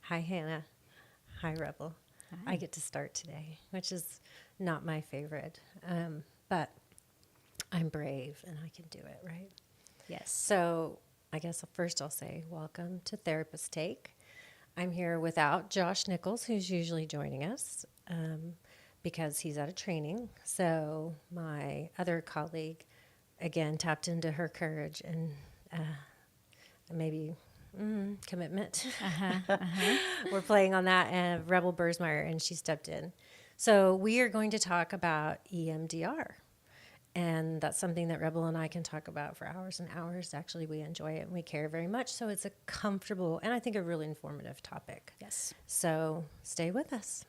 Hi, Hannah. Hi, Rebel. Hi. I get to start today, which is not my favorite, but I'm brave and I can do it, right? Yes. So I guess first I'll say welcome to Therapist Take. I'm here without Josh Nichols, who's usually joining us because he's at a training. So my other colleague, again, tapped into her courage and maybe commitment. We're playing on that, and Rebel Buersmeyer, and she stepped in. So we are going to talk about EMDR. And that's something that Rebel and I can talk about for hours and hours. Actually, we enjoy it and we care very much. So it's a comfortable and I think a really informative topic. Yes. So stay with us.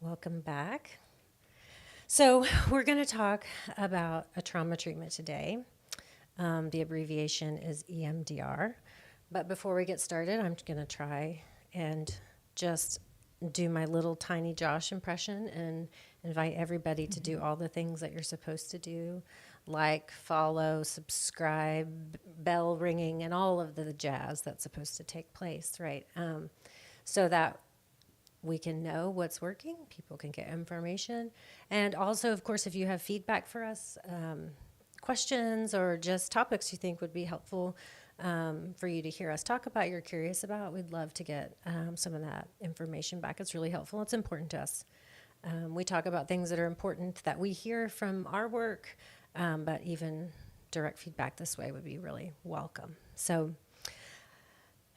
Welcome back. So we're going to talk about a trauma treatment today. The abbreviation is EMDR. But before we get started, I'm going to try and just do my little tiny Josh impression and invite everybody to do all the things that you're supposed to do, like follow, subscribe, bell ringing, and all of the jazz that's supposed to take place, right? So that we can know what's working, people can get information. And also, of course, if you have feedback for us, questions or just topics you think would be helpful for you to hear us talk about, you're curious about, we'd love to get some of that information back. It's really helpful. It's important to us. We talk about things that are important that we hear from our work, but even direct feedback this way would be really welcome. So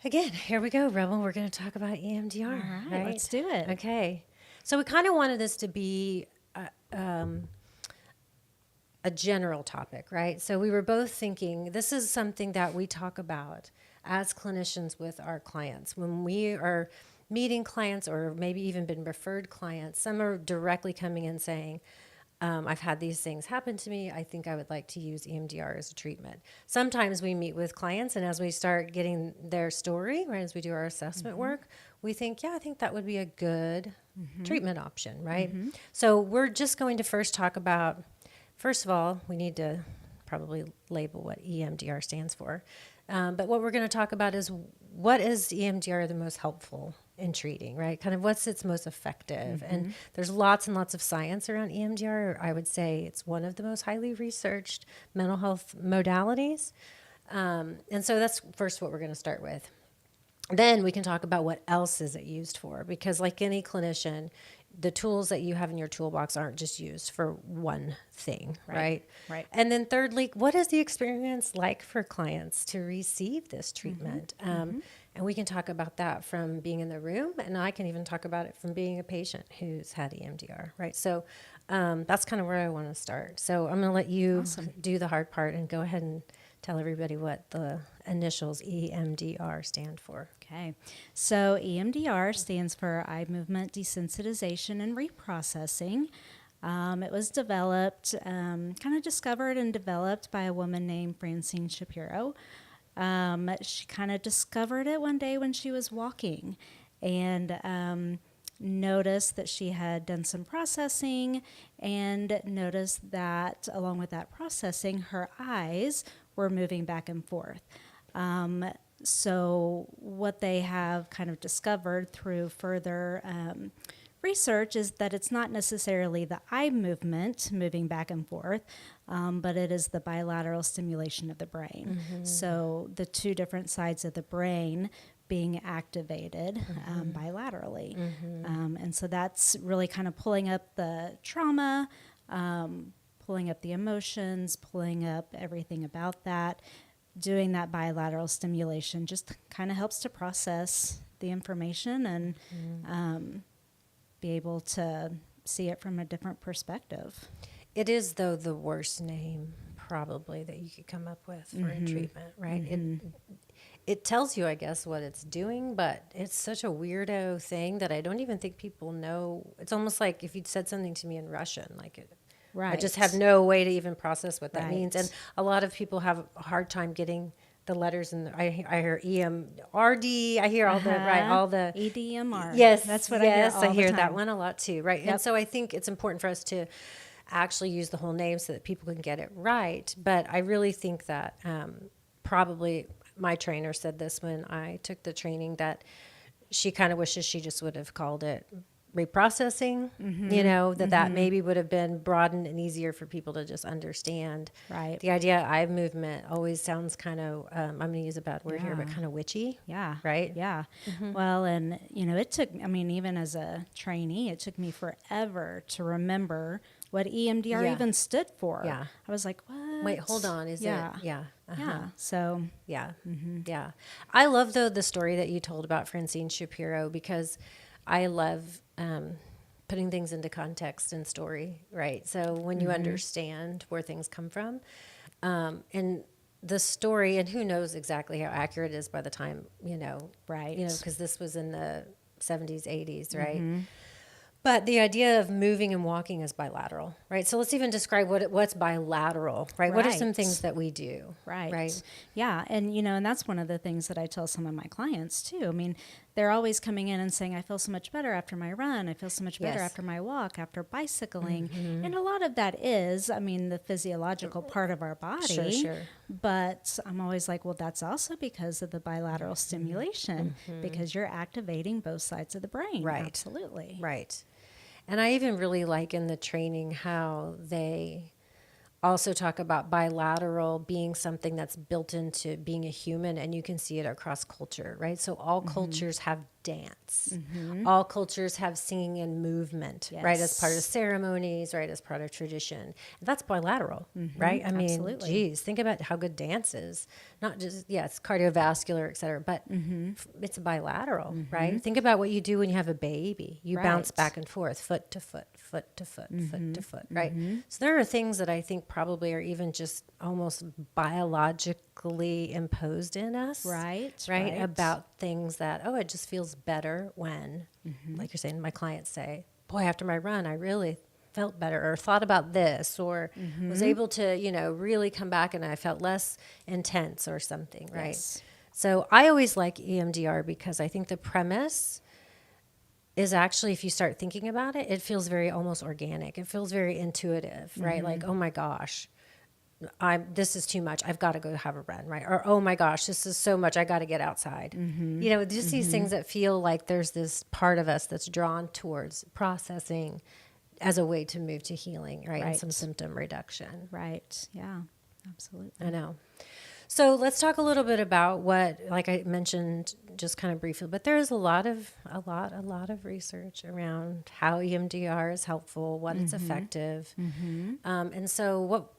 again, here we go, Rebel. We're going to talk about EMDR. All right, let's do it. Okay. So we kind of wanted this to be a general topic, right? So we were both thinking this is something that we talk about as clinicians with our clients. When we are meeting clients or maybe even been referred clients, some are directly coming in saying, I've had these things happen to me. I think I would like to use EMDR as a treatment. Sometimes we meet with clients, and as we start getting their story, right, as we do our assessment work, we think, yeah, I think that would be a good treatment option, right? So we're just going to first talk about, first of all, we need to probably label what EMDR stands for. But what we're going to talk about is what is EMDR the most helpful in treating, right? Kind of what's its most effective. And there's lots and lots of science around EMDR. I would say it's one of the most highly researched mental health modalities. And so that's first what we're going to start with. Then we can talk about what else is it used for, because like any clinician, the tools that you have in your toolbox aren't just used for one thing, right? Right. And then thirdly, what is the experience like for clients to receive this treatment? And we can talk about that from being in the room, and I can even talk about it from being a patient who's had EMDR, right? So that's kind of where I want to start. So I'm going to let you do the hard part and go ahead and tell everybody what the initials EMDR stand for. Okay. So EMDR stands for eye movement desensitization and reprocessing. It was developed, kind of discovered and developed by a woman named Francine Shapiro. She kind of discovered it one day when she was walking and noticed that she had done some processing and noticed that along with that processing, her eyes were moving back and forth. So what they have kind of discovered through further research is that it's not necessarily the eye movement moving back and forth, but it is the bilateral stimulation of the brain. So the two different sides of the brain being activated bilaterally. And so that's really kind of pulling up the trauma, pulling up the emotions, pulling up everything about that. Doing that bilateral stimulation just kind of helps to process the information and be able to see it from a different perspective. It is, though, the worst name probably that you could come up with for a treatment, right? It tells you, I guess, what it's doing, but it's such a weirdo thing that I don't even think people know. It's almost like if you'd said something to me in Russian, like it. Right. I just have no way to even process what that Right. means. And a lot of people have a hard time getting the letters and I hear EMRD. I hear all the right, all the EDMR. Yes, That's what yes, I hear all I hear the time. that one a lot too, right? Yep. And so I think it's important for us to actually use the whole name so that people can get it right. But I really think that probably my trainer said this when I took the training, that she kind of wishes she just would have called it reprocessing, that maybe would have been broadened and easier for people to just understand. Right. The idea of eye movement always sounds kind of, I'm going to use a bad word here, but Yeah. kind of witchy. Yeah. Right? Yeah. Well, and, it took, even as a trainee, it took me forever to remember what EMDR Yeah. even stood for. Yeah. I was like, what? Wait, hold on. Is Yeah. it? Yeah. Uh-huh. Yeah. So, Yeah. Yeah. I love, though, the story that you told about Francine Shapiro, because I love putting things into context and story, right? So when you understand where things come from, and the story, and who knows exactly how accurate it is by the time, Right. because this was in the 70s, 80s, right? But the idea of moving and walking is bilateral, right? So let's even describe what's bilateral, right? What are some Right. things that we do? Right. Yeah. And, and that's one of the things that I tell some of my clients too. I mean, they're always coming in and saying, I feel so much better after my run. I feel so much better Yes. after my walk, after bicycling. And a lot of that is, the physiological part of our body. Sure. But I'm always like, well, that's also because of the bilateral stimulation, because you're activating both sides of the brain. Right. Absolutely. Right. And I even really like in the training how they also talk about bilateral being something that's built into being a human, and you can see it across culture, right? So all cultures have dance. All cultures have singing and movement, right? As part of Yes. ceremonies, right? As part of tradition. And that's bilateral, right? I mean, Absolutely. geez, think about how good dance is. Not just, it's cardiovascular, et cetera, but it's bilateral, right? Think about what you do when you have a baby. You bounce Right. back and forth, foot to foot, foot to foot, foot to foot, right? So there are things that I think probably are even just almost biologically imposed in us. Right. About things that, it just feels better when, like you're saying, my clients say, boy, after my run, I really felt better, or thought about this, or was able to, really come back and I felt less intense or something, right? Yes. So I always like EMDR because I think the premise is actually, if you start thinking about it, it feels very almost organic. It feels very intuitive, right? Like, oh my gosh, this is too much. I've got to go have a run, right? Or, oh my gosh, this is so much. I got to get outside. Just these things that feel like there's this part of us that's drawn towards processing as a way to move to healing, right? And some symptom reduction. Right. Yeah. Absolutely. I know. So let's talk a little bit about what, like I mentioned just kind of briefly, but there's a lot of research around how EMDR is helpful, what it's effective. And so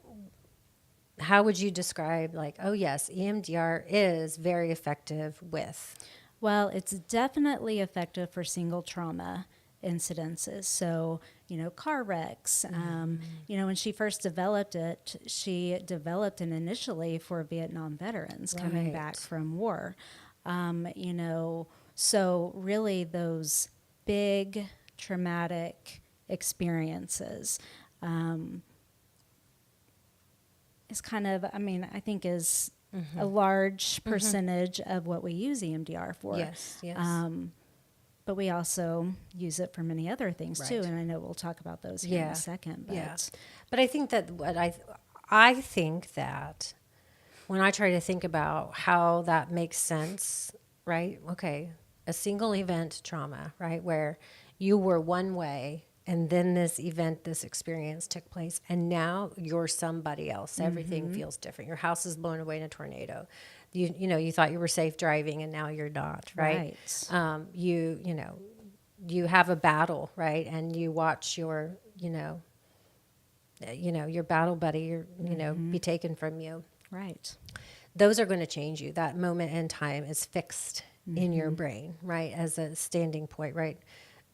how would you describe, like, oh yes, EMDR is very effective with? Well, it's definitely effective for single trauma incidences. So, car wrecks. When she first developed it, she developed it initially for Vietnam veterans coming back from war. So really those big traumatic experiences is kind of, I think is a large percentage of what we use EMDR for. Yes. But we also use it for many other things too, Right. and I know we'll talk about those here in a second. But But I think that I think that when I try to think about how that makes sense, right? Okay, a single event trauma, right, where you were one way and then this event, this experience took place, and now you're somebody else. Everything feels different. Your house is blown away in a tornado. You thought you were safe driving, and now you're not, right? You have a battle, right? And you watch your battle buddy, be taken from you. right, Those are going to change you. That moment in time is fixed in your brain, right? As a standing point, right?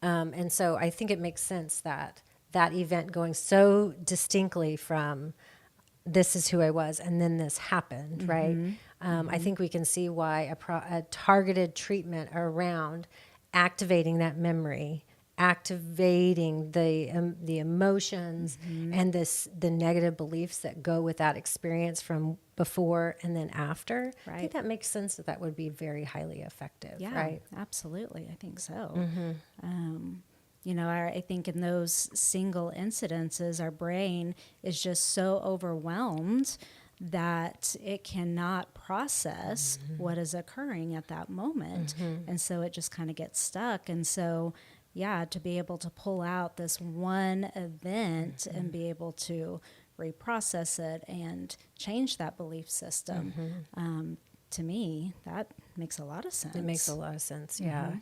And so I think it makes sense that event going so distinctly from this is who I was, and then this happened, right? I think we can see why a targeted treatment around activating that memory activating the emotions and the negative beliefs that go with that experience from before and then after. I think Right. that makes sense that would be very highly effective, Yeah, right? absolutely. I think so. I think in those single incidences, our brain is just so overwhelmed that it cannot process what is occurring at that moment. And so it just kind of gets stuck. And so, yeah, to be able to pull out this one event and be able to reprocess it and change that belief system, to me, that makes a lot of sense. It makes a lot of sense, yeah.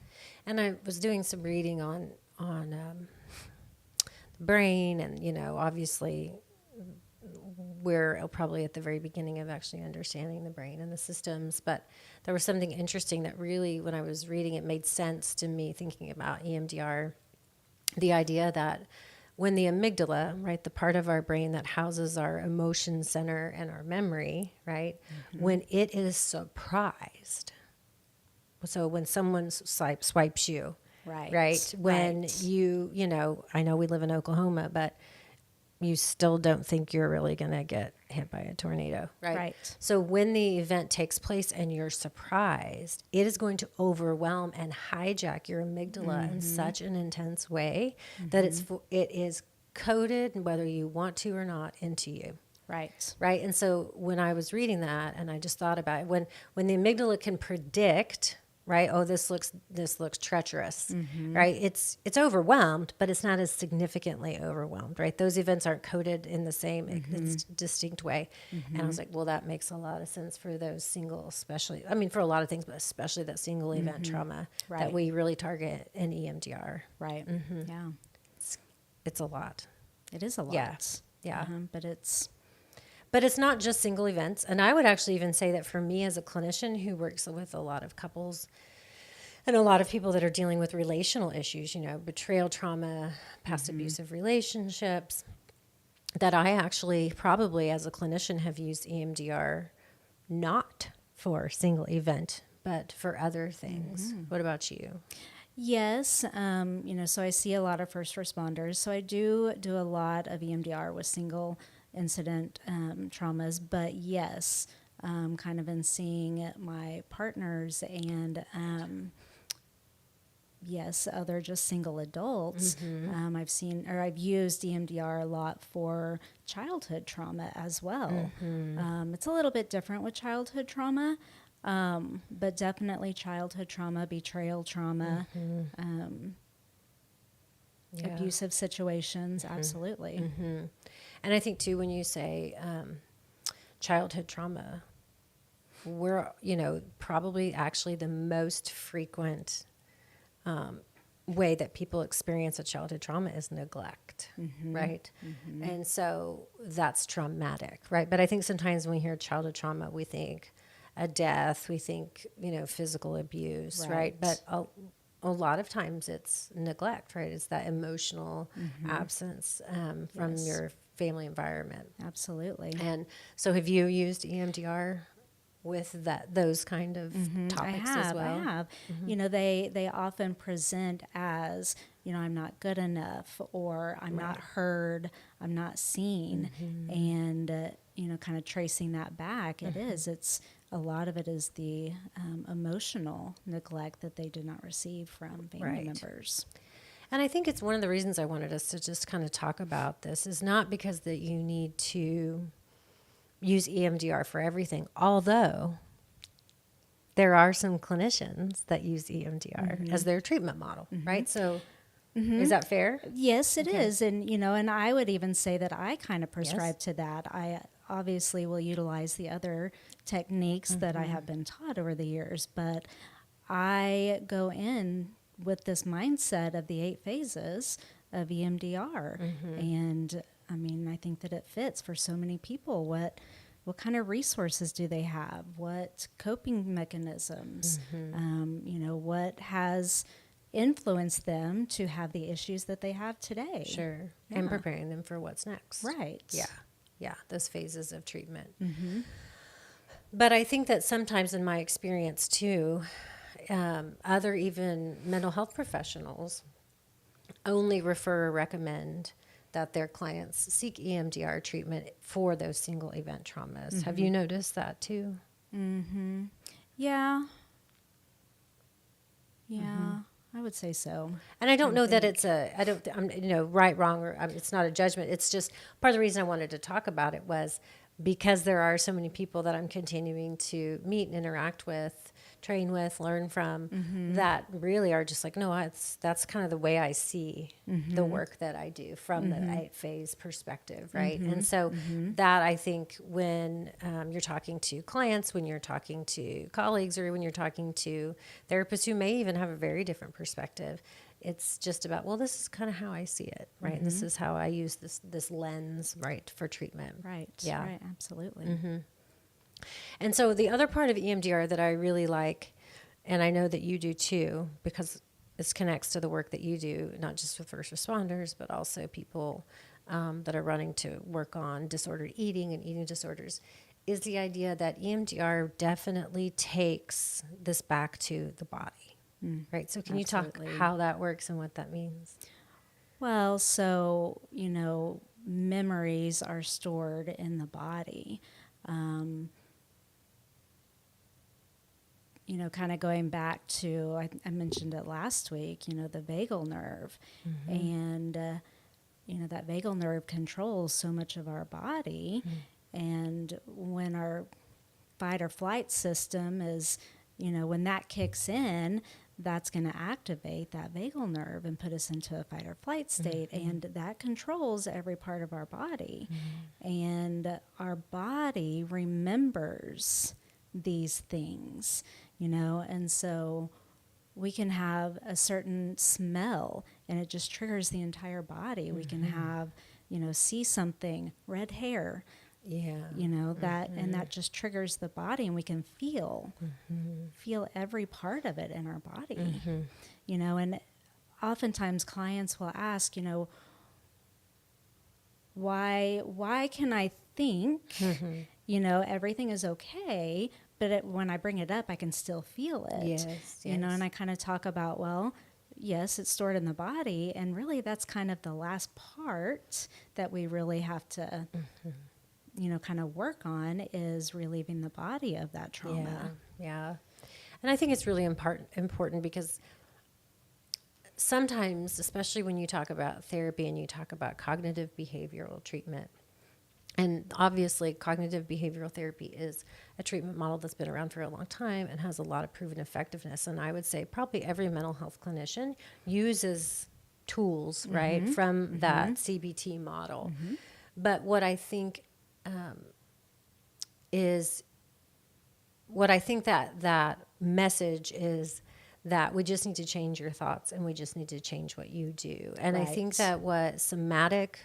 And I was doing some reading on the brain, and obviously we're probably at the very beginning of actually understanding the brain and the systems. But there was something interesting that really, when I was reading, it made sense to me thinking about EMDR. The idea that when the amygdala, right, the part of our brain that houses our emotion center and our memory, right, when it is surprised. So when someone swipes you, right, when I know we live in Oklahoma, but you still don't think you're really going to get hit by a tornado, right? Right. So when the event takes place and you're surprised, it is going to overwhelm and hijack your amygdala in such an intense way that it is coded, whether you want to or not, into you. Right. Right. And so when I was reading that, and I just thought about it, when the amygdala can predict, right, oh, this looks treacherous, right? It's overwhelmed, but it's not as significantly overwhelmed, right? Those events aren't coded in the same distinct way. And I was like, well, that makes a lot of sense for those single, especially, I mean, for a lot of things, but especially that single event trauma that Right. we really target in EMDR. Right. Yeah. It's a lot. It is a lot. Yeah. Yeah. But it's But it's not just single events. And I would actually even say that for me as a clinician who works with a lot of couples and a lot of people that are dealing with relational issues, betrayal trauma, past abusive relationships, that I actually probably as a clinician have used EMDR not for single event, but for other things. What about you? yes. So I see a lot of first responders. So I do a lot of EMDR with single incident traumas, but yes, kind of in seeing my partners and yes, other just single adults. I've used EMDR a lot for childhood trauma as well. It's a little bit different with childhood trauma, but definitely childhood trauma, betrayal trauma, abusive situations, absolutely. And I think too, when you say childhood trauma, we're, probably actually the most frequent way that people experience a childhood trauma is neglect, right? And so that's traumatic, right? But I think sometimes when we hear childhood trauma, we think a death, we think, physical abuse, right? But a lot of times it's neglect, right? It's that emotional absence from your family environment. Absolutely. And so have you used EMDR with those kind of topics as well? I have. They often present as, I'm not good enough, or I'm not heard, I'm not seen. And, kind of tracing that back, it's a lot of it is the emotional neglect that they did not receive from family members. And I think it's one of the reasons I wanted us to just kind of talk about this is not because that you need to use EMDR for everything, although there are some clinicians that use EMDR as their treatment model, right? So is that fair? Yes, it is. And, and I would even say that I kind of prescribe to that. I obviously will utilize the other techniques that I have been taught over the years, but I go in with this mindset of the 8 phases of EMDR. And I think that it fits for so many people. What kind of resources do they have? What coping mechanisms? What has influenced them to have the issues that they have today? Sure. Yeah. And preparing them for what's next. Right. Yeah, those phases of treatment. But I think that sometimes in my experience too, other even mental health professionals only refer or recommend that their clients seek EMDR treatment for those single event traumas. Have you noticed that too? Yeah. Yeah, I would say so. And I don't Trying know to that think. it's I'm, right, wrong, or it's not a judgment. It's just part of the reason I wanted to talk about it was because there are so many people that I'm continuing to meet and interact with, train with, learn from, that really are just like, no, that's kind of the way I see the work that I do from the 8-phase perspective, right? And so that I think when you're talking to clients, when you're talking to colleagues, or when you're talking to therapists who may even have a very different perspective, it's just about, well, this is kind of how I see it, right? This is how I use this lens, right, for treatment. Right. Yeah. Right. Absolutely. And so the other part of EMDR that I really like, and I know that you do too, because this connects to the work that you do, not just with first responders, but also people that are running to work on disordered eating and eating disorders, is the idea that EMDR definitely takes this back to the body, right? So can you talk Absolutely. how that works and what that means? Well, so, memories are stored in the body. Kind of going back to, I mentioned it last week, the vagal nerve. And, that vagal nerve controls so much of our body. And when our fight or flight system is, when that kicks in, that's going to activate that vagal nerve and put us into a fight or flight state. And that controls every part of our body. And our body remembers these things, and so we can have a certain smell and it just triggers the entire body. We can have, see something, red hair, Yeah. that, and that just triggers the body, and we can feel every part of it in our body, and oftentimes clients will ask, why can I think, everything is okay, but when I bring it up, I can still feel it. Yes. And I kind of talk about, well, yes, it's stored in the body, and really that's kind of the last part that we really have to, kind of work on, is relieving the body of that trauma. Yeah. And I think it's really important because sometimes, especially when you talk about therapy and you talk about cognitive behavioral treatment, and obviously cognitive behavioral therapy is a treatment model that's been around for a long time and has a lot of proven effectiveness. And I would say probably every mental health clinician uses tools, right, from that CBT model. But what I think that message is that we just need to change your thoughts and we just need to change what you do. And I think that what somatic,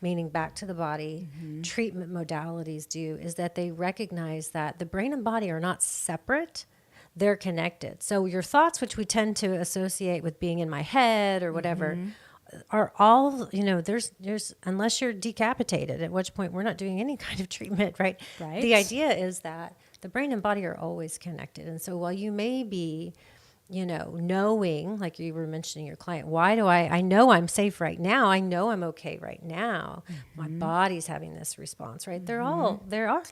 meaning back to the body, treatment modalities do is that they recognize that the brain and body are not separate. They're connected. So your thoughts, which we tend to associate with being in my head or whatever, are all, there's unless you're decapitated, at which point we're not doing any kind of treatment, right? The idea is that the brain and body are always connected. And so while you may be, knowing, like you were mentioning your client, why do I know I'm safe right now. I know I'm okay right now. My body's having this response, right? They're all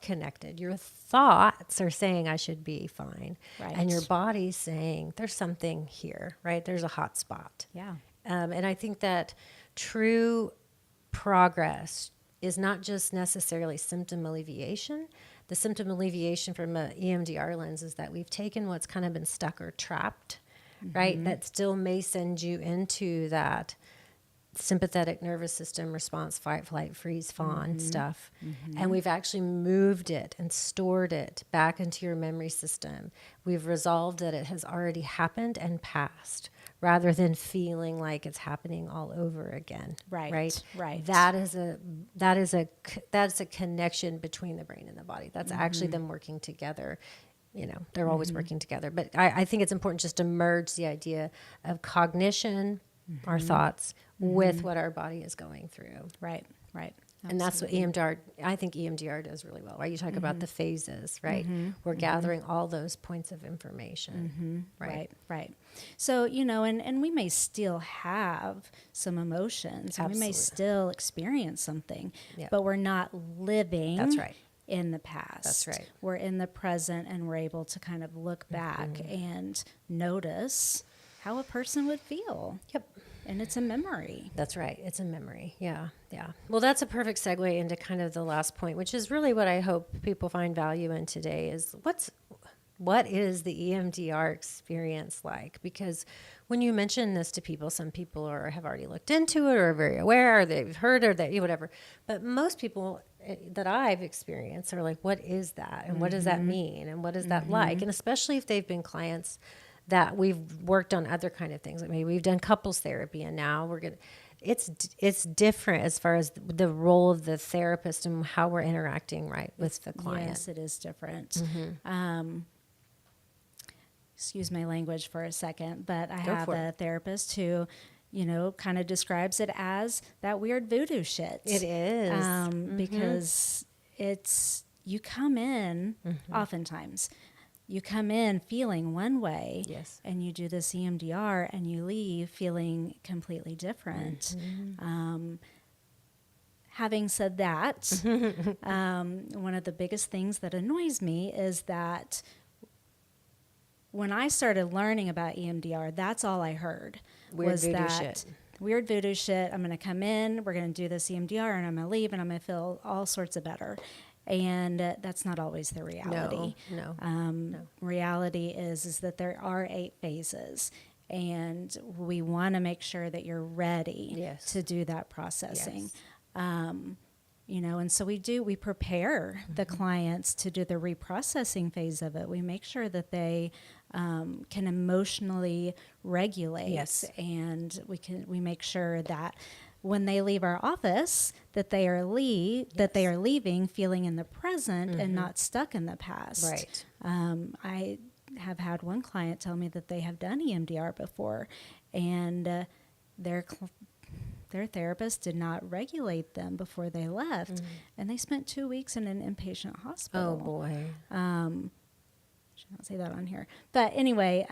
connected. Your thoughts are saying I should be fine. Right. And your body's saying there's something here, right? There's a hot spot. Yeah. And I think that true progress is not just necessarily symptom alleviation. The symptom alleviation from an EMDR lens is that we've taken what's kind of been stuck or trapped, right? That still may send you into that sympathetic nervous system response, fight, flight, freeze, fawn stuff. And we've actually moved it and stored it back into your memory system. We've resolved that it has already happened and passed, rather than feeling like it's happening all over again. Right. That's a connection between the brain and the body. That's actually them working together. They're always working together. But I think it's important just to merge the idea of cognition, our thoughts, with what our body is going through. Right. And that's what EMDR, I think EMDR does really well, right? You talk about the phases, right? We're gathering all those points of information, right? Right. So, and we may still have some emotions, and we may Absolutely. still experience something, Yep. but we're not living That's right. in the past. That's right. We're in the present, and we're able to kind of look back and notice how a person would feel. Yep. And it's a memory. That's right. It's a memory. Yeah. Well, that's a perfect segue into kind of the last point, which is really what I hope people find value in today is what is the EMDR experience like? Because when you mention this to people, some people have already looked into it or are very aware or they've heard or whatever. But most people that I've experienced are like, what is that? And what does that mean? And what is that like? And especially if they've been clients that we've worked on other kind of things. Like maybe we've done couples therapy and now it's different as far as the role of the therapist and how we're interacting with the client. Yes, it is different. Excuse my language for a second, but I have a therapist who, kind of describes it as that weird voodoo shit. It is. Because you come in, oftentimes, you come in feeling one way, Yes. and you do this EMDR and you leave feeling completely different. Having said that, one of the biggest things that annoys me is that when I started learning about EMDR, that's all I heard. Weird voodoo shit. Weird voodoo shit. I'm going to come in, we're going to do this EMDR, and I'm going to leave, and I'm going to feel all sorts of better. And that's not always the reality. No. Reality is that there are 8 phases, and we want to make sure that you're ready to do that processing. And so we prepare the clients to do the reprocessing phase of it. We make sure that they can emotionally regulate, and we make sure that when they leave our office, that they are leaving feeling in the present and not stuck in the past. Right. I have had one client tell me that they have done EMDR before, and their therapist did not regulate them before they left, and they spent 2 weeks in an inpatient hospital. Oh boy. Should not say that on here, but anyway,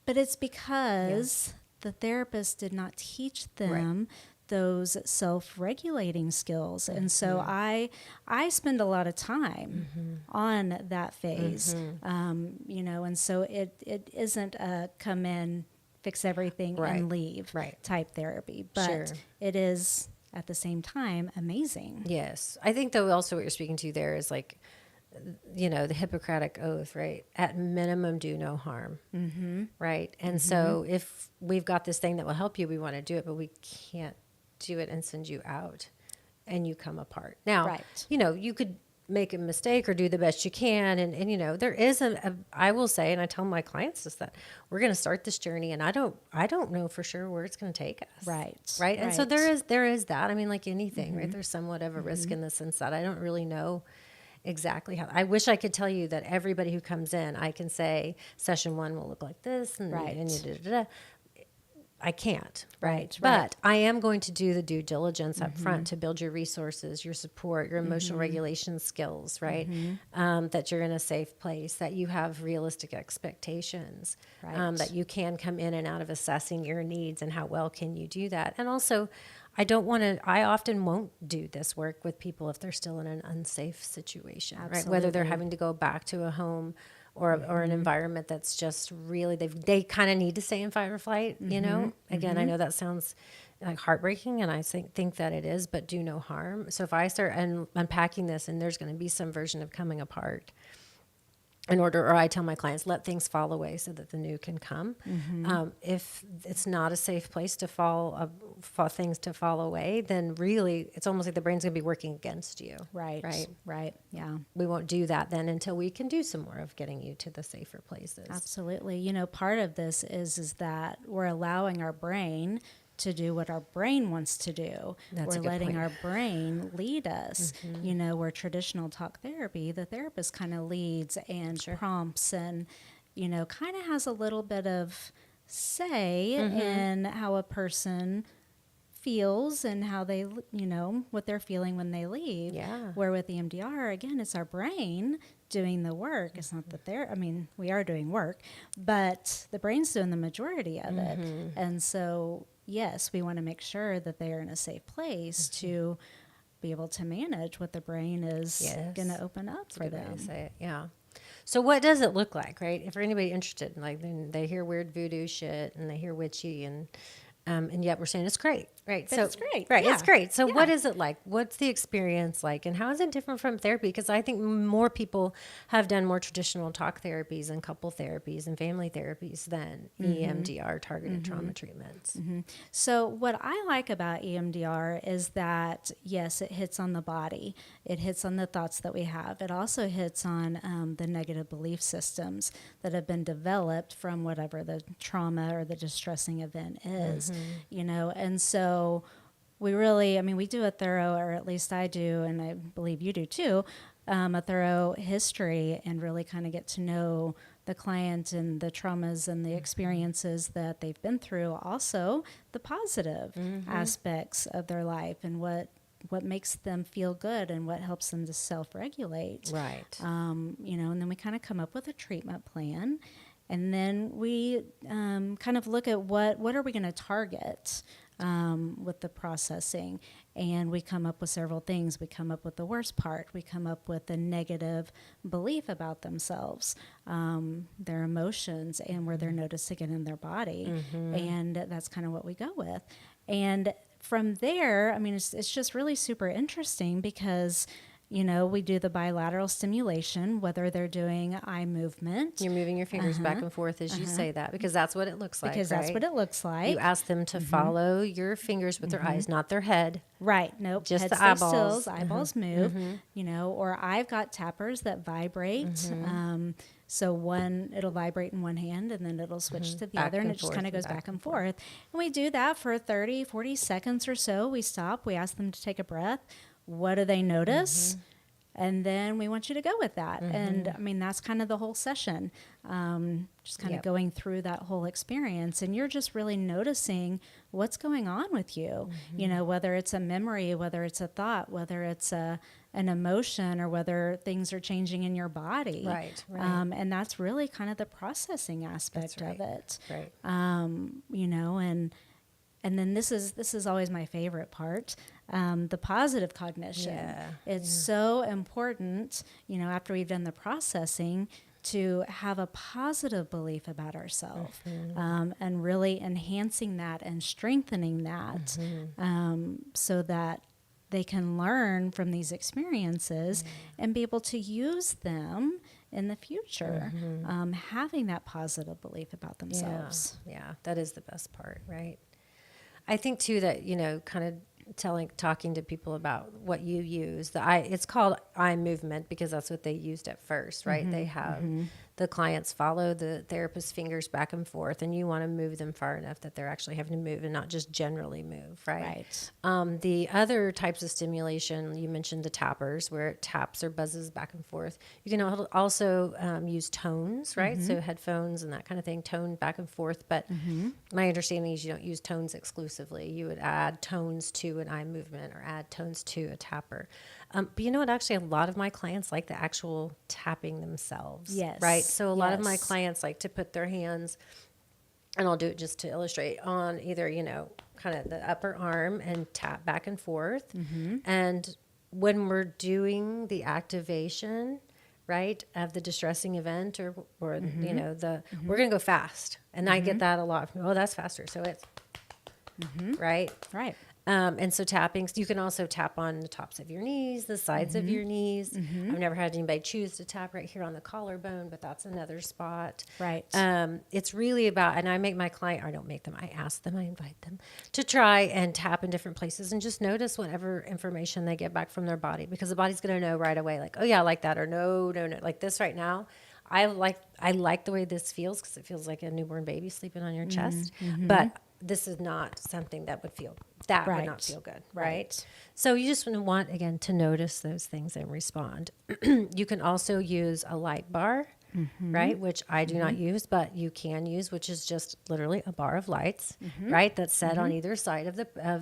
but it's because the therapist did not teach them those self-regulating skills. And so I spend a lot of time on that phase, and so it isn't a come in, fix everything and leave type therapy, but it is at the same time amazing. Yes. I think though also what you're speaking to there is like, the Hippocratic Oath, right? At minimum, do no harm, right? And so if we've got this thing that will help you, we want to do it, but we can't do it and send you out and you come apart. Now, you could make a mistake or do the best you can. And there is I will say, and I tell my clients this, that we're going to start this journey and I don't know for sure where it's going to take us. Right. And so there is that. I mean, like anything, right? There's somewhat of a risk in the sense that I don't really know exactly how. I wish I could tell you that everybody who comes in, I can say session 1 will look like this and I can't, right? But I am going to do the due diligence up front to build your resources, your support, your emotional regulation skills, right? That you're in a safe place, that you have realistic expectations, that you can come in and out of assessing your needs and how well can you do that. And also, I often won't do this work with people if they're still in an unsafe situation, right? Whether they're having to go back to a home or an environment that's just really, they kind of need to stay in fight or flight, Again, I know that sounds like heartbreaking, and I think that it is, but do no harm. So if I start unpacking this and there's going to be some version of coming apart, or I tell my clients, let things fall away so that the new can come. If it's not a safe place to for things to fall away, then really it's almost like the brain's going to be working against you. Right. Yeah. We won't do that then until we can do some more of getting you to the safer places. Absolutely. Part of this is that we're allowing our brain to do what our brain wants to do. We're letting our brain lead us. Where traditional talk therapy, the therapist kind of leads and prompts and, kind of has a little bit of say in how a person feels and how they, what they're feeling when they leave. Yeah. Where with EMDR, again, it's our brain doing the work. It's not that we are doing work, but the brain's doing the majority of it. And so, yes, we want to make sure that they are in a safe place to be able to manage what the brain is going to open up for them. Say it. Yeah. So what does it look like, right? If anybody interested, like they hear weird voodoo shit and they hear witchy and yet we're saying it's great, right? But it's great. Right, Yeah. it's great. So Yeah. what is it like? What's the experience like? And how is it different from therapy? Because I think more people have done more traditional talk therapies and couple therapies and family therapies than EMDR, targeted trauma treatments. So what I like about EMDR is that, yes, it hits on the body. It hits on the thoughts that we have. It also hits on the negative belief systems that have been developed from whatever the trauma or the distressing event is, and so we really, we do a thorough, or at least I do, and I believe you do too, a thorough history and really kind of get to know the client and the traumas and the experiences that they've been through. Also, the positive aspects of their life and what makes them feel good and what helps them to self-regulate. Right. And then we kind of come up with a treatment plan. And then we kind of look at what are we going to target with the processing. And we come up with several things. We come up with the worst part. We come up with a negative belief about themselves, their emotions, and where they're noticing it in their body. And that's kind of what we go with. And from there, it's just really super interesting because we do the bilateral stimulation, whether they're doing eye movement. You're moving your fingers back and forth as you say that because that's what it looks like. Because that's what it looks like. You ask them to follow your fingers with their eyes, not their head. Right. Nope. Just Head the stays eyeballs. Still, eyeballs move. Or I've got tappers that vibrate. So it'll vibrate in one hand and then it'll switch to the Back other, and and it just forth kind of and goes back back and and forth. And we do that for 30, 40 seconds or so. We stop. We ask them to take a breath. What do they notice? And then we want you to go with that. And that's kind of the whole session. Just kind of going through that whole experience. And you're just really noticing what's going on with you. Whether it's a memory, whether it's a thought, whether it's an emotion, or whether things are changing in your body. Right. And that's really kind of the processing aspect of it. Right. And then this is always my favorite part, the positive cognition. It's so important, after we've done the processing, to have a positive belief about ourselves, and really enhancing that and strengthening that, so that they can learn from these experiences and be able to use them in the future, having that positive belief about themselves. Yeah, that is the best part, right? I think too that, kind of talking to people about what you use. It's called eye movement because that's what they used at first, right? They have the clients follow the therapist's fingers back and forth, and you want to move them far enough that they're actually having to move and not just generally move, right? The other types of stimulation, you mentioned the tappers, where it taps or buzzes back and forth. You can also use tones, right? So headphones and that kind of thing, tone back and forth. But my understanding is you don't use tones exclusively. You would add tones to an eye movement or add tones to a tapper. But you know what? Actually, a lot of my clients like the actual tapping themselves. Yes. Right? So a lot of my clients like to put their hands, and I'll do it just to illustrate, on either, kind of the upper arm and tap back and forth. And when we're doing the activation, right, of the distressing event or we're going to go fast. And I get that a lot. Oh, that's faster. So it's, right? Right. And so tapping, you can also tap on the tops of your knees, the sides of your knees. I've never had anybody choose to tap right here on the collarbone, but that's another spot. Right. It's really about, and I make my client, I don't make them, I ask them, I invite them to try and tap in different places and just notice whatever information they get back from their body, because the body's going to know right away, like, oh yeah, I like that, or no, like this right now. I like the way this feels because it feels like a newborn baby sleeping on your chest, but this is not something that would not feel good, right? So you just want, again, to notice those things and respond. You can also use a light bar right? Which I do not use, but you can use, which is just literally a bar of lights, right? That's set on either side of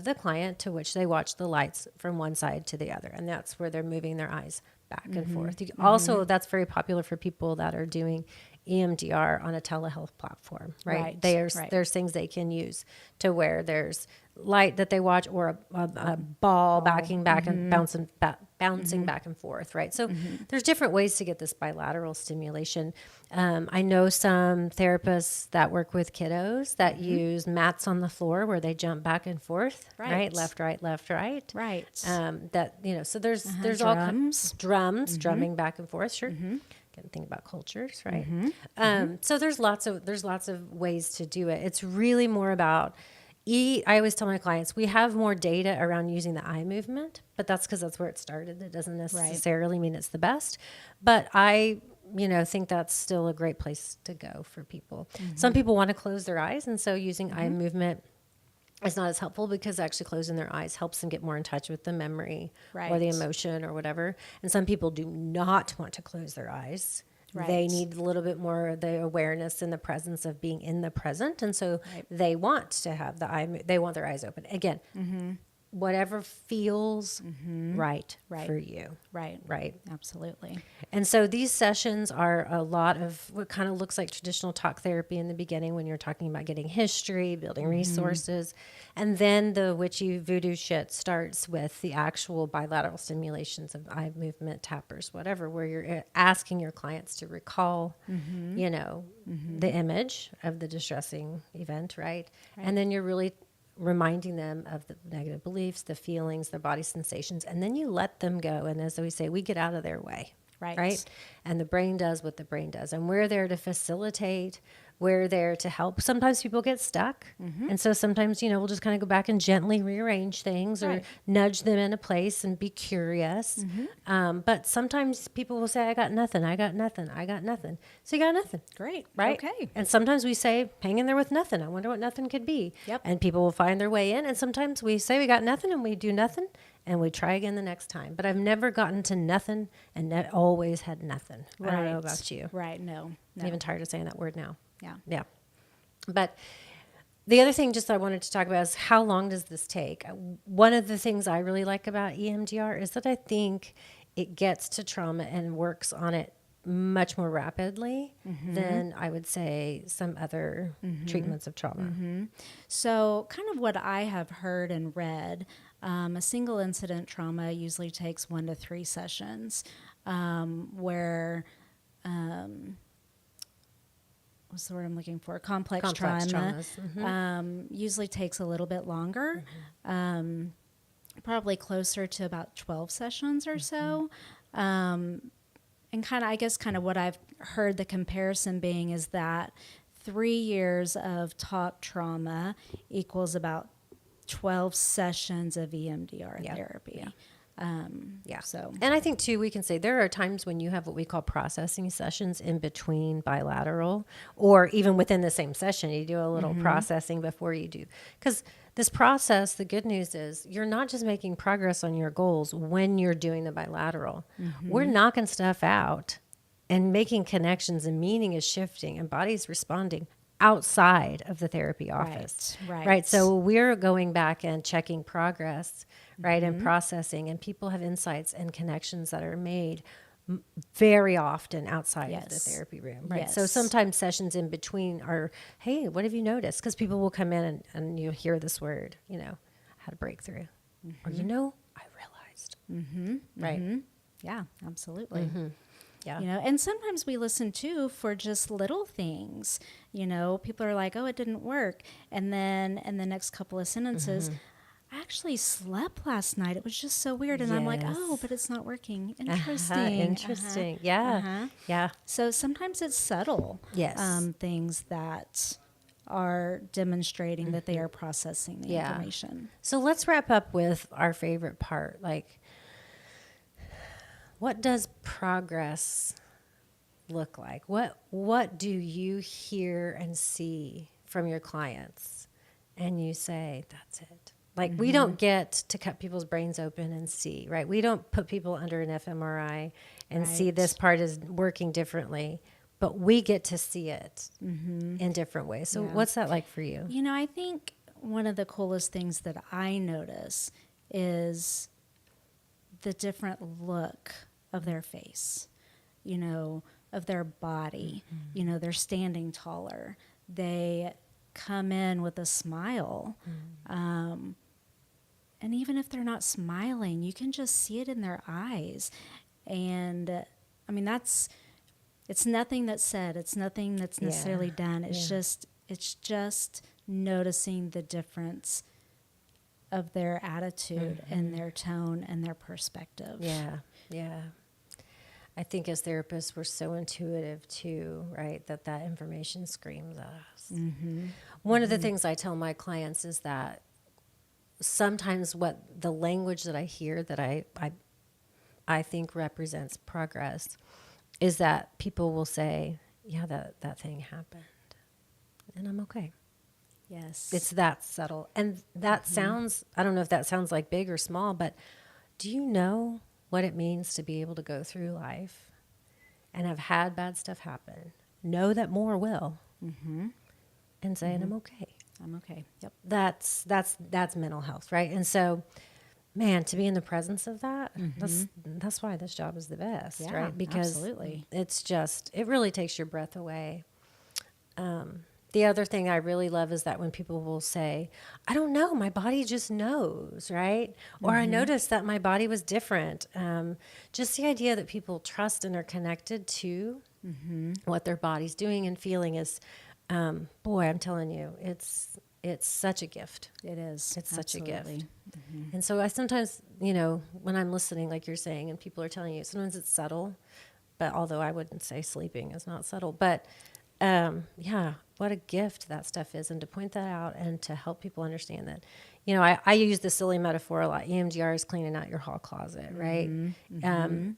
the client, to which they watch the lights from one side to the other. And that's where they're moving their eyes back and forth. Also, that's very popular for people that are doing EMDR on a telehealth platform, right? There's things they can use to where there's light that they watch, or a ball backing back and bouncing back and forth, right? So there's different ways to get this bilateral stimulation. I know some therapists that work with kiddos that use mats on the floor where they jump back and forth, right? Left, right, left, right. Right. That, so there's Drums. all drums, drumming back and forth. Sure. Can think about cultures, right? So there's lots of ways to do it. It's really more about I always tell my clients, we have more data around using the eye movement, but that's because that's where it started. It doesn't necessarily mean it's the best, but I think that's still a great place to go for people. Some people want to close their eyes, and so using eye movement is not as helpful, because actually closing their eyes helps them get more in touch with the memory or the emotion or whatever. And some people do not want to close their eyes. They need a little bit more of the awareness and the presence of being in the present. And so they want to have they want their eyes open. Again, whatever feels right for you. Right. Absolutely. And so these sessions are a lot of what kind of looks like traditional talk therapy in the beginning, when you're talking about getting history, building resources. And then the witchy voodoo shit starts with the actual bilateral stimulations of eye movement, tappers, whatever, where you're asking your clients to recall, the image of the distressing event, right? And then you're really reminding them of the negative beliefs, the feelings, the body sensations, and then you let them go. And as we say, we get out of their way, right? And the brain does what the brain does. And we're there to facilitate. We're there to help. Sometimes people get stuck. And so sometimes, we'll just kind of go back and gently rearrange things or nudge them in a place and be curious. But sometimes people will say, I got nothing. So you got nothing. Great. Right? Okay. And sometimes we say, hang in there with nothing. I wonder what nothing could be. Yep. And people will find their way in. And sometimes we say we got nothing and we do nothing and we try again the next time. But I've never gotten to nothing and always had nothing. I don't know about you. Right. No. I'm even tired of saying that word now. Yeah. But the other thing just I wanted to talk about is, how long does this take? One of the things I really like about EMDR is that I think it gets to trauma and works on it much more rapidly than, I would say, some other treatments of trauma. So kind of what I have heard and read, a single incident trauma usually takes 1 to 3 sessions, where what's the word I'm looking for? Complex trauma usually takes a little bit longer, probably closer to about 12 sessions or so. And kind of what I've heard the comparison being is that 3 years of talk trauma equals about 12 sessions of EMDR therapy. So, and I think too, we can say there are times when you have what we call processing sessions in between bilateral, or even within the same session, you do a little processing before you do. Because this process, the good news is you're not just making progress on your goals when you're doing the bilateral. We're knocking stuff out and making connections, and meaning is shifting and body's responding outside of the therapy office. Right. So we're going back and checking progress, right, and processing, and people have insights and connections that are made very often outside of the therapy room, right? So sometimes sessions in between are, hey, what have you noticed? Because people will come in and you hear this word, I had a breakthrough, or I realized, right? Yeah, absolutely. Yeah. And sometimes we listen too for just little things. People are like, oh, it didn't work. And then in the next couple of sentences, I actually slept last night. It was just so weird. And I'm like, oh, but it's not working. Interesting. Interesting. Yeah. So sometimes it's subtle Yes. things that are demonstrating that they are processing the information. So let's wrap up with our favorite part. Like, what does progress look like? What do you hear and see from your clients? And you say, that's it. Like, we don't get to cut people's brains open and see, right? We don't put people under an fMRI and see this part is working differently. but we get to see it in different ways. So Yeah. what's that like for you? You know, I think one of the coolest things that I notice is the different look of their face, you know, of their body. You know, they're standing taller. They come in with a smile. And even if they're not smiling, you can just see it in their eyes. And I mean, it's nothing that's said. It's nothing that's necessarily done. It's just noticing the difference of their attitude and their tone and their perspective. Yeah, yeah. I think as therapists, we're so intuitive too, right? That information screams at us. One of the things I tell my clients is that sometimes what the language that I hear that I think represents progress is that people will say, yeah, that thing happened and I'm okay. Yes. It's that subtle. And that sounds, I don't know if that sounds like big or small, but do you know what it means to be able to go through life and have had bad stuff happen? Know that more will. And saying, I'm okay. I'm okay. Yep. That's mental health, right? And so, man, to be in the presence of that, that's why this job is the best, Yeah, right? Because absolutely. it really takes your breath away. The other thing I really love is that when people will say, I don't know, my body just knows, right? Or I noticed that my body was different. Just the idea that people trust and are connected to what their body's doing and feeling is, boy, I'm telling you, it's such a gift. It is. It's such a gift. Absolutely. And so I sometimes, you know, when I'm listening, like you're saying, and people are telling you, sometimes it's subtle, but although I wouldn't say sleeping is not subtle, but yeah, what a gift that stuff is. And to point that out and to help people understand that, you know, I use the silly metaphor a lot. EMDR is cleaning out your hall closet, right?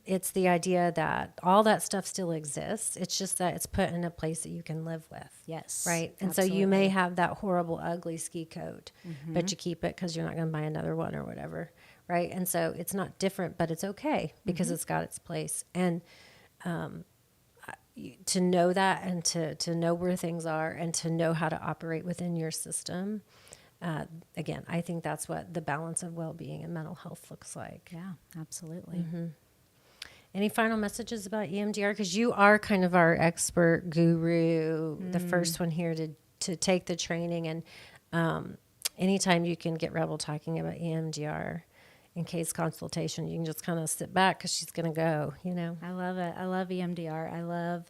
It's the idea that all that stuff still exists. It's just that it's put in a place that you can live with. Yes. Right. And so you may have that horrible, ugly ski coat, but you keep it because you're not going to buy another one or whatever. Right. And so it's not different, but it's okay because it's got its place. And, to know that and to know where things are and to know how to operate within your system. Again, I think that's what the balance of well-being and mental health looks like. Yeah, absolutely. Any final messages about EMDR? Because you are kind of our expert guru, the first one here to take the training. And anytime you can get Rebel talking about EMDR in case consultation, you can just kind of sit back because she's going to go, you know. I love it. I love EMDR. I love,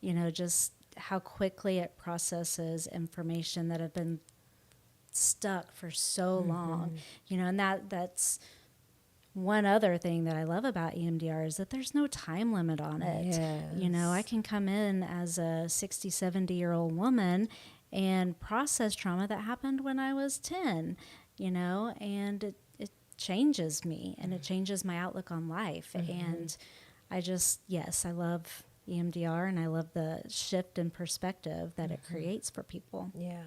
you know, just how quickly it processes information that have been stuck for so long, you know, and that's one other thing that I love about EMDR is that there's no time limit on it. Yes. You know, I can come in as a 60, 70-year-old woman and process trauma that happened when I was 10, you know, and it changes me and it changes my outlook on life. And I just, yes, I love EMDR and I love the shift in perspective that it creates for people. Yeah.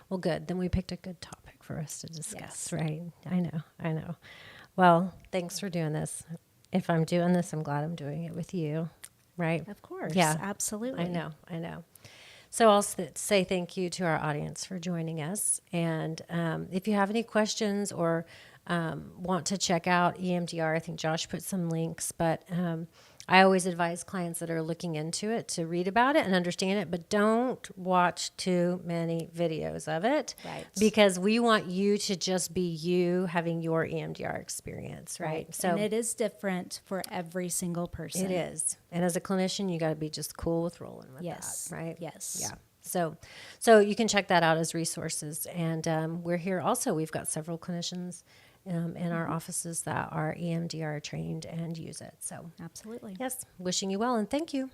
Well, good. Then we picked a good topic for us to discuss, right? I know. Well, thanks for doing this. If I'm doing this, I'm glad I'm doing it with you, right? Of course. Yeah. Absolutely. I know. So I'll say thank you to our audience for joining us. And if you have any questions or want to check out EMDR, I think Josh put some links, but I always advise clients that are looking into it to read about it and understand it, but don't watch too many videos of it. Right. Because we want you to just be you having your EMDR experience, right? So, and it is different for every single person. It is. And as a clinician, you got to be just cool with rolling with that, right? Yes. Yeah. So you can check that out as resources. And we're here also. We've got several clinicians in our offices that are EMDR trained and use it. So absolutely. yes, wishing you well and thank you.